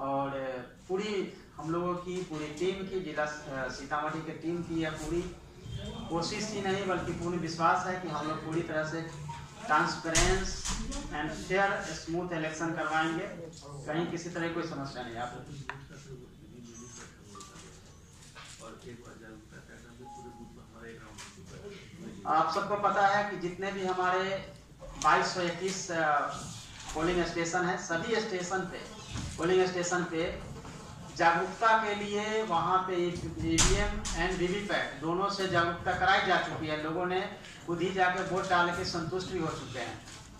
और पूरी हम लोगों की पूरी टीम की, जिला सीतामढ़ी की टीम की यह पूरी कोशिश ही नहीं बल्कि पूर्ण विश्वास है कि हम लोग पूरी तरह से transparence and fair smooth election करवाएंगे। कहीं किसी तरह कोई समस्या नहीं। आप सबको पता है कि जितने भी हमारे 2221 पोलिंग स्टेशन है, सभी स्टेशन पे पोलिंग स्टेशन पे जागरूकता के लिए वहाँ पे ईवीएम एंड वीवीपैट दोनों से जागरूकता कराई जा चुकी है। लोगों ने खुद ही जाके वोट डाल के संतुष्ट भी हो चुके हैं।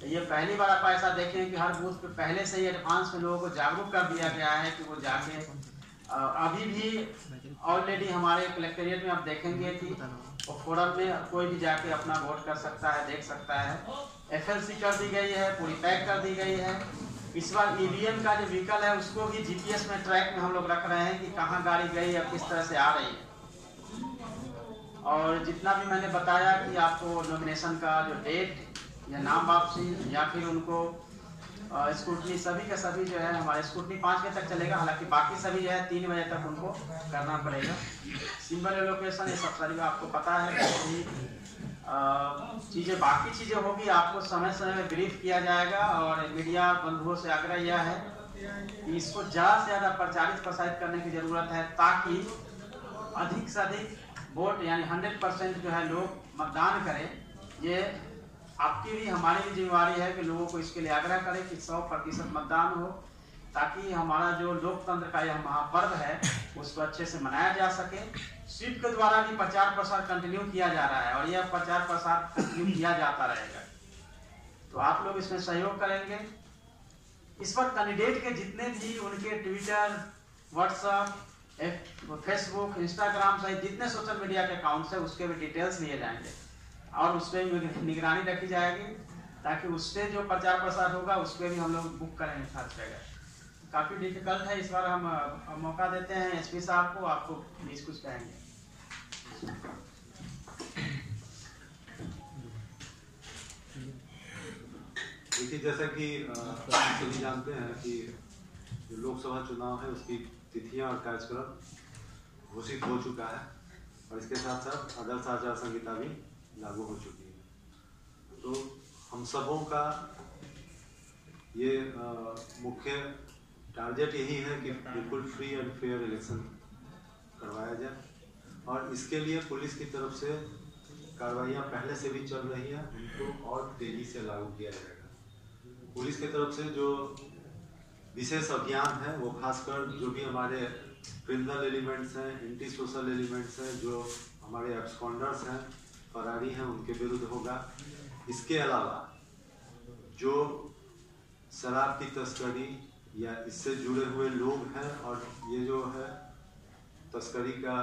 तो ये पहली बार आप ऐसा देखें कि हर बूथ पे पहले से ही एडवांस में लोगों को जागरूक कर दिया गया है कि वो जाके अभी भी ऑलरेडी हमारे कलेक्ट्रेट में आप देखेंगे कि फोरम में कोई भी जाके अपना वोट कर सकता है, देख सकता है। FLC कर दी गई है, पूरी पैक कर दी गई है। इस बार ईवीएम का जो व्हीकल है उसको भी जीपीएस में ट्रैक में हम लोग रख रहे हैं कि कहाँ गाड़ी गई और किस तरह से आ रही है। और जितना भी मैंने बताया कि आपको नॉमिनेशन का जो डेट या नाम वापसी या फिर उनको स्कूटनी, सभी का सभी जो है हमारे स्कूटनी 5 बजे तक चलेगा। हालांकि बाकी सभी जो है 3 बजे तक उनको करना पड़ेगा। सिंबल लोकेशन ये सब सारी आपको पता है। चीज़ें बाकी चीज़ें होगी, आपको समय समय में ब्रीफ किया जाएगा। और मीडिया बंधुओं से आग्रह यह है कि इसको ज़्यादा से ज़्यादा प्रचारित प्रसारित करने की ज़रूरत है ताकि अधिक से अधिक वोट यानी 100% जो है लोग मतदान करें। ये आपकी भी हमारी भी जिम्मेवारी है कि लोगों को इसके लिए आग्रह करें कि 100% मतदान हो, ताकि हमारा जो लोकतंत्र का यह महापर्व है उसको अच्छे से मनाया जा सके। स्वीप के द्वारा भी प्रचार प्रसार कंटिन्यू किया जा रहा है और यह प्रचार प्रसार कंटिन्यू किया जाता रहेगा। तो आप लोग इसमें सहयोग करेंगे। इस वक्त कैंडिडेट के जितने भी उनके ट्विटर, व्हाट्सएप, फेसबुक, इंस्टाग्राम सहित जितने सोशल मीडिया के अकाउंट्स है उसके भी डिटेल्स लिए जाएंगे और उस पर निगरानी रखी जाएगी ताकि उससे जो प्रचार प्रसार होगा उस पर भी हम लोग बुक करेंगे खास जगह। काफ़ी डिफिकल्ट है। इस बार हम मौका देते हैं एसपी साहब को, आपको प्लीज कुछ कहेंगे। देखिए, जैसा कि सभी जानते हैं कि जो लोकसभा चुनाव है उसकी तिथियां और कार्यक्रम घोषित हो चुका है और इसके साथ साथ आदर्श आचार संहिता भी लागू हो चुकी है। तो हम सबों का ये मुख्य टारगेट यही है कि बिल्कुल फ्री एंड फेयर इलेक्शन करवाया जाए और इसके लिए पुलिस की तरफ से कार्रवाइयाँ पहले से भी चल रही हैं, उनको और तेजी से लागू किया जाएगा। पुलिस की तरफ से जो विशेष अभियान है वो खासकर जो भी हमारे क्रिमिनल एलिमेंट्स हैं, एंटी सोशल एलिमेंट्स हैं, जो हमारे एब्सकॉन्डर्स हैं, फरारी हैं, उनके विरुद्ध होगा। इसके अलावा जो शराब की तस्करी या इससे जुड़े हुए लोग हैं और ये जो है तस्करी का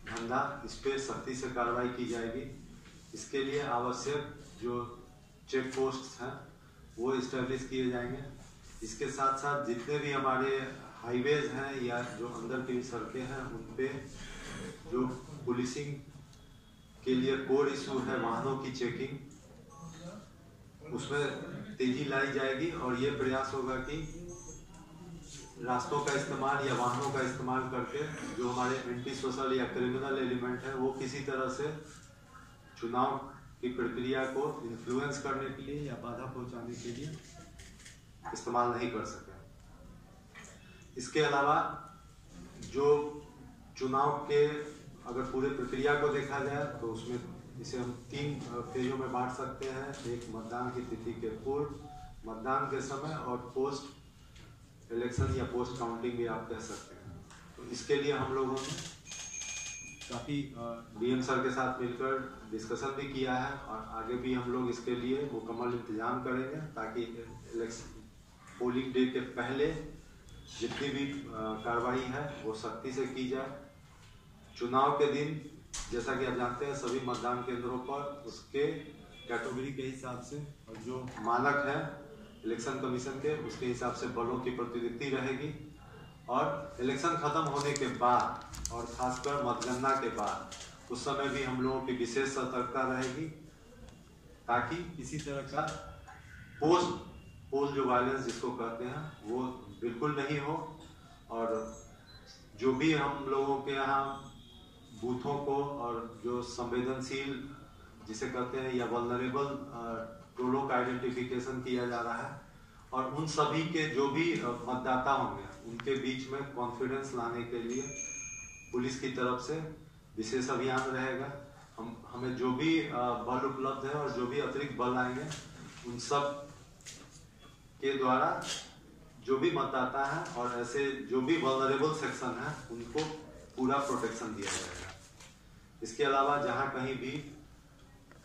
धंधा, इस पर सख्ती से कार्रवाई की जाएगी। इसके लिए आवश्यक जो चेक पोस्ट हैं वो इस्टेब्लिश किए जाएंगे। इसके साथ साथ जितने भी हमारे हाईवेज हैं या जो अंदर की सड़कें हैं उन पे जो पुलिसिंग के लिए कोर इशू है वाहनों की चेकिंग, उसमें तेजी लाई जाएगी और ये प्रयास होगा कि रास्तों का इस्तेमाल या वाहनों का इस्तेमाल करके जो हमारे एंटी सोशल या क्रिमिनल एलिमेंट है वो किसी तरह से चुनाव की प्रक्रिया को इन्फ्लुएंस करने के लिए या बाधा पहुंचाने के लिए इस्तेमाल नहीं कर सके। इसके अलावा जो चुनाव के अगर पूरे प्रक्रिया को देखा जाए तो उसमें इसे हम 3 फेजों में बांट सकते हैं। एक मतदान की तिथि के पूर्व, मतदान के समय और पोस्ट इलेक्शन या पोस्ट काउंटिंग भी आप कह सकते हैं। तो इसके लिए हम लोगों ने काफ़ी डीएम सर के साथ मिलकर डिस्कशन भी किया है और आगे भी हम लोग इसके लिए मुकम्मल इंतजाम करेंगे ताकि पोलिंग डे के पहले जितनी भी कार्रवाई है वो सख्ती से की जाए। चुनाव के दिन जैसा कि आप जानते हैं सभी मतदान केंद्रों पर उसके कैटेगरी के हिसाब से और जो मानक है इलेक्शन कमीशन के उसके हिसाब से बलों की प्रतिनियुक्ति रहेगी और इलेक्शन खत्म होने के बाद और खासकर मतगणना के बाद उस समय भी हम लोगों की विशेष सतर्कता रहेगी ताकि किसी तरह का पोल जो वायलेंस जिसको कहते हैं वो बिल्कुल नहीं हो और जो भी हम लोगों के यहाँ बूथों को और जो संवेदनशील जिसे कहते हैं या वल्नरेबल टोलों का आइडेंटिफिकेशन किया जा रहा है, और उन सभी के जो भी मतदाता होंगे उनके बीच में कॉन्फिडेंस लाने के लिए पुलिस की तरफ से विशेष अभियान रहेगा। हमें जो भी बल उपलब्ध है और जो भी अतिरिक्त बल आएंगे उन सब के द्वारा जो भी मतदाता है और ऐसे जो भी वल्नरेबल सेक्शन है उनको पूरा प्रोटेक्शन दिया जाएगा। इसके अलावा जहां कहीं भी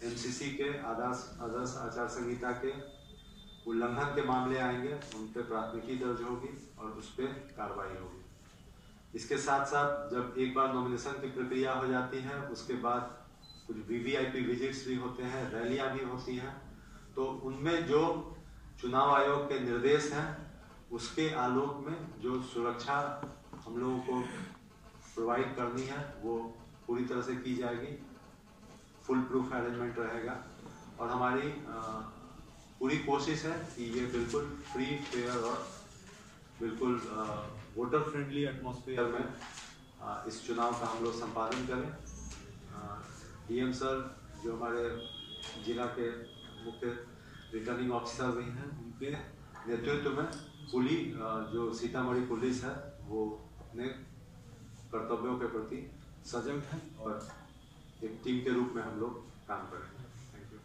एमसीसी के आदर्श आचार संहिता के उल्लंघन के मामले आएंगे उन पर प्राथमिकी दर्ज होगी और उस पर कार्रवाई होगी। इसके साथ साथ जब एक बार नॉमिनेशन की प्रक्रिया हो जाती है उसके बाद कुछ वीवीआईपी विजिट्स भी होते हैं, रैलियां भी होती हैं, तो उनमें जो चुनाव आयोग के निर्देश हैं उसके आलोक में जो सुरक्षा हम लोगों को प्रोवाइड करनी है वो पूरी तरह से की जाएगी। फुल प्रूफ अरेंजमेंट रहेगा और हमारी पूरी कोशिश है कि ये बिल्कुल फ्री फेयर और बिल्कुल वोटर फ्रेंडली एटमॉस्फेयर में इस चुनाव का हम लोग संपादन करें। डीएम सर जो हमारे जिला के मुख्य रिटर्निंग ऑफिसर भी हैं उनके नेतृत्व में पूरी जो सीतामढ़ी पुलिस है वो अपने कर्तव्यों के प्रति सजग है और एक टीम के रूप में हम लोग काम करेंगे। Thank you.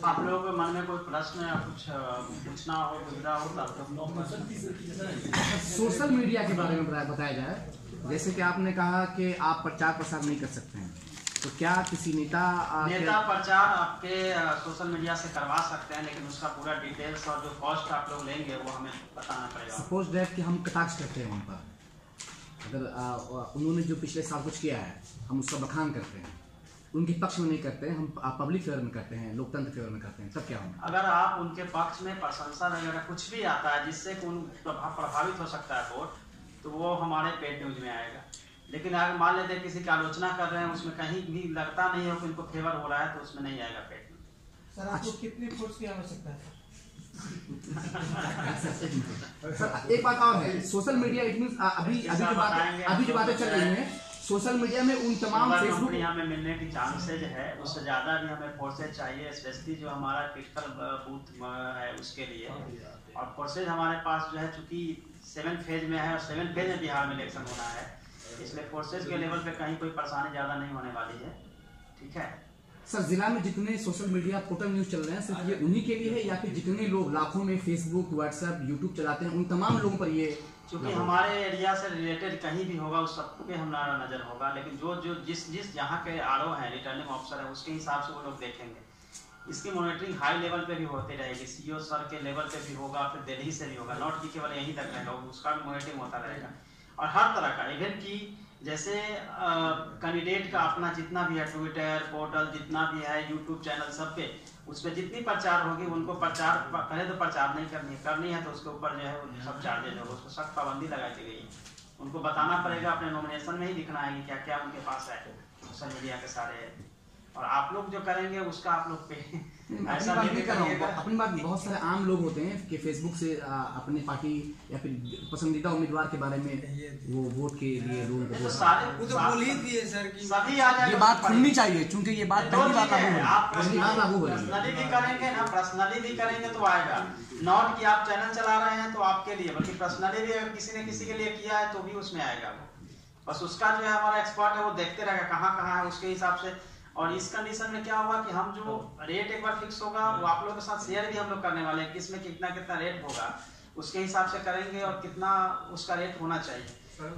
आप लोगों के मन में कोई प्रश्न या कुछ पूछना हो गुजरा हो तो आप लोग सोशल मीडिया के बारे में बताया जाए। जैसे कि आपने कहा कि आप प्रचार प्रसार नहीं कर सकते हैं, तो क्या किसी नेता प्रचार आपके सोशल मीडिया से करवा सकते हैं, लेकिन उसका पूरा डिटेल्स और जो कॉस्ट आप लोग लेंगे वो हमें बताना पड़ेगा। सपोज दैट कि हम कटाक्ष करते हैं उन पर, अगर उन्होंने जो पिछले साल कुछ किया है हम उसका बखान करते हैं, उनके पक्ष में नहीं करते हैं, हम पब्लिक फेवर में करते हैं, लोकतंत्र फेवर में करते हैं, तब क्या होगा? अगर आप उनके पक्ष में प्रशंसा वगैरह कुछ भी आता है जिससे कि उन प्रभावित हो सकता है वोट, तो वो हमारे पेड न्यूज में आएगा। लेकिन अगर मान लेते हैं किसी की आलोचना कर रहे हैं उसमें कहीं भी लगता नहीं हो कि उनको फेवर हो रहा है तो उसमें नहीं आएगा पेड न्यूज। सर आपको कितने फोर्स की आवश्यकता है? सर एक बात और है, सोशल मीडिया इट मींस अभी जो बातें चल रही हैं सोशल मीडिया में उन तमाम फेसबुक हमें मिलने की चांसेज है, उससे ज्यादा भी हमें फोर्सेज चाहिए, स्पेशली जो हमारा क्रिटिकल बूथ है उसके लिए। और फोर्सेज हमारे पास जो है चूंकि 7th फेज में है और 7th फेज में बिहार में इलेक्शन होना है, इसलिए फोर्सेज के लेवल पे कहीं कोई परेशानी ज्यादा नहीं होने वाली है। ठीक है सर, जिला में जितने सोशल मीडिया पोर्टल न्यूज चल रहे हैं सिर्फ ये उन्हीं के लिए है या फिर जितने लोग लाखों में फेसबुक, व्हाट्सएप, यूट्यूब चलाते हैं उन तमाम लोगों पर ये? क्योंकि हमारे एरिया से रिलेटेड कहीं भी होगा उस सब पे हमारा नजर होगा, लेकिन जो जिस जहाँ के आरओ हैं, रिटर्निंग ऑफिसर है, उसके हिसाब से वो लोग देखेंगे। इसकी मॉनिटरिंग हाई लेवल पे भी होती रहेगी, सीईओ सर के लेवल पे भी होगा, फिर दिल्ली से भी होगा, नॉट की केवल यहीं तक रहेगा, उसका भी मॉनिटरिंग होता रहेगा। और हर तरह का इवन की जैसे कैंडिडेट का अपना जितना भी है ट्विटर पोर्टल जितना भी है यूट्यूब चैनल सब पे उस पर जितनी प्रचार होगी उनको प्रचार पहले तो प्रचार नहीं करनी है तो उसके ऊपर जो है सब चार्जेज होगा, उसको सख्त पाबंदी लगा दी गई है। उनको बताना पड़ेगा, अपने नॉमिनेशन में ही दिखना है कि क्या क्या उनके पास है सोशल मीडिया के सारे। और आप लोग जो करेंगे उसका आप लोग पे ऐसा नहीं कर रहा हूँ, अपनी बात बहुत सारे आम लोग होते हैं कि फेसबुक से अपनी पार्टी या फिर पसंदीदा उम्मीदवार के बारे में वो वोट के लिए लोगों को बोल ही दिए सर कि सभी आ जाएगा। ये बात सुननी चाहिए क्योंकि ये बात पहली बार लागू है, आप पर्सनली भी करेंगे ना, पर्सनली भी करेंगे तो आएगा। नॉट कि आप चैनल चला रहे हैं तो आपके लिए, बल्कि पर्सनली भी अगर किसी ने किसी के लिए किया है तो भी उसमें आएगा। बस उसका जो है हमारा एक्सपर्ट है वो देखते रहेगा कहाँ कहाँ है उसके हिसाब से। और इस कंडीशन में क्या होगा कि हम जो रेट एक बार फिक्स होगा वो आप लोगों के साथ शेयर भी हम लोग करने वाले हैं, किसमें कितना कितना रेट होगा उसके हिसाब से करेंगे और कितना उसका रेट होना चाहिए,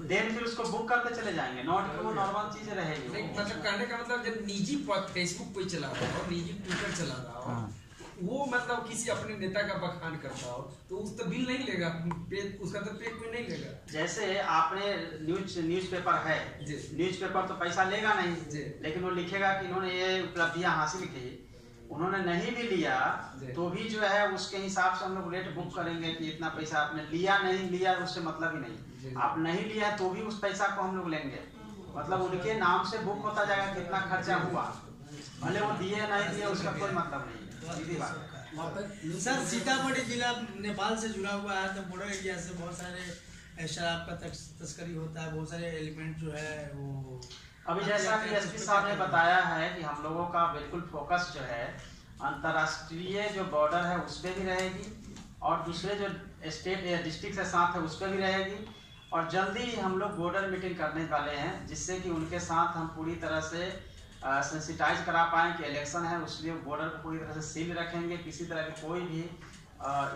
देन फिर उसको बुक करते चले जाएंगे। नॉट कि वो नॉर्मल चीज रहेगी। मतलब कहने का मतलब जब निजी फेसबुक पे चला रहा हो, निजी ट्विटर चला रहा हो, वो मतलब किसी अपने नेता का बखान करता हो तो उस तो बिल नहीं लेगा, उसका तो पे कोई नहीं लेगा। जैसे आपने न्यूज़पेपर है, न्यूज़पेपर तो पैसा लेगा नहीं, लेकिन वो लिखेगा कि इन्होंने ये उपलब्धियां हासिल की। उन्होंने नहीं भी लिया तो भी जो है उसके हिसाब से हम लोग रेट बुक करेंगे कि इतना पैसा आपने लिया नहीं लिया उससे मतलब ही नहीं। आप नहीं लिया तो भी उस पैसा को हम लोग लेंगे, मतलब उनके नाम से बुक होता जाएगा कितना खर्चा हुआ, भले वो दिए नहीं दिए उसका कोई मतलब नहीं है। सीधी बात। सर सीतामढ़ी जिला नेपाल से जुड़ा हुआ है तो बॉर्डर एरिया से बहुत सारे शराब का तस्करी होता है, बहुत सारे एलिमेंट जो है वो। अभी जैसा कि एसपी साहब ने बताया है कि हम लोगों का बिल्कुल फोकस जो है अंतर्राष्ट्रीय जो बॉर्डर है उस पर भी रहेगी और दूसरे जो स्टेट या डिस्ट्रिक्ट के साथ है उस पर भी रहेगी। और जल्दी ही हम लोग बॉर्डर मीटिंग करने वाले हैं जिससे कि उनके साथ हम पूरी तरह से सेंसिटाइज करा पाएँ कि इलेक्शन है, उसलिए बॉर्डर को पूरी तरह से सील रखेंगे। किसी तरह की कोई भी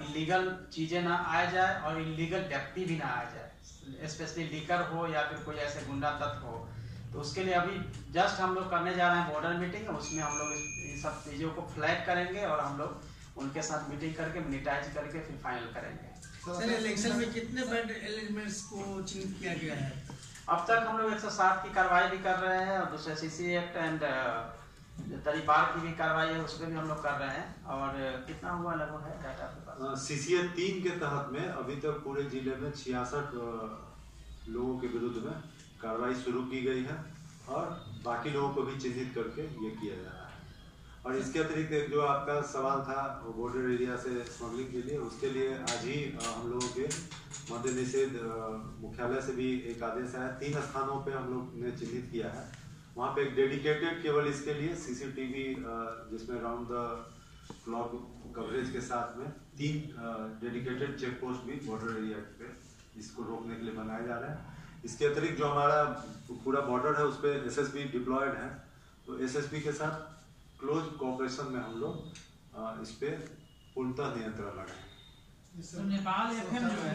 इलीगल चीज़ें ना आ जाए और इलीगल व्यक्ति भी ना आ जाए, स्पेशली लीकर हो या फिर कोई ऐसे गुंडा तत्व हो। तो उसके लिए अभी जस्ट हम लोग करने जा रहे हैं बॉर्डर मीटिंग, उसमें हम लोग इन सब चीज़ों को फ्लैग करेंगे और हम लोग उनके साथ मीटिंग करके मिनिटाइज करके फिर फाइनल करेंगे। सर इलेक्शन में कितने बैड एलिमेंट्स को चिन्हित किया गया है? अब तक हम लोग 107 की कार्रवाई भी कर रहे हैं और दूसरे सीसी एक्ट एंड तरीपार की भी कार्रवाई है, उस पर भी हम लोग कर रहे हैं। और कितना हुआ लगभग है डाटा आपके पास? सीसीए 3 के तहत में अभी तक पूरे जिले में 66 लोगों के विरुद्ध में कार्रवाई शुरू की गई है और बाकी लोगों को भी चिन्हित करके ये किया जा रहा है। और इसके अतिरिक्त एक जो आपका सवाल था बॉर्डर एरिया से स्मगलिंग के लिए, उसके लिए आज ही हम लोगों के मद्य निषेध मुख्यालय से भी एक आदेश आया। 3 स्थानों पे हम लोग ने चिन्हित किया है, वहाँ पे एक डेडिकेटेड केवल इसके लिए सीसीटीवी जिसमें राउंड द क्लॉक कवरेज के साथ में 3 डेडिकेटेड चेक पोस्ट भी बॉर्डर एरिया पे इसको रोकने के लिए बनाए जा रहे हैं। इसके अतिरिक्त जो हमारा पूरा बॉर्डर है उस पर एसएसबी डिप्लॉयड है, तो एसएसबी के साथ क्लोज कोऑपरेशन में हम लोग इस पे पूर्णतः नियंत्रण लगाएंगे। नेपाल एफएम जो है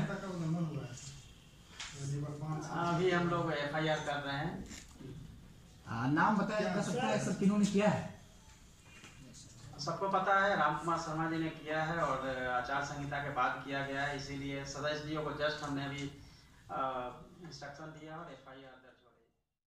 अभी हम लोग FIR कर रहे हैं। नाम बताया जा सकता है सर किन्होंने किया है? सबको पता है राम कुमार शर्मा जी ने किया है और आचार संहिता के बाद किया गया है, इसीलिए सदस्य को जस्ट हमने अभी इंस्ट्रक्शन दिया और FIR दर्ज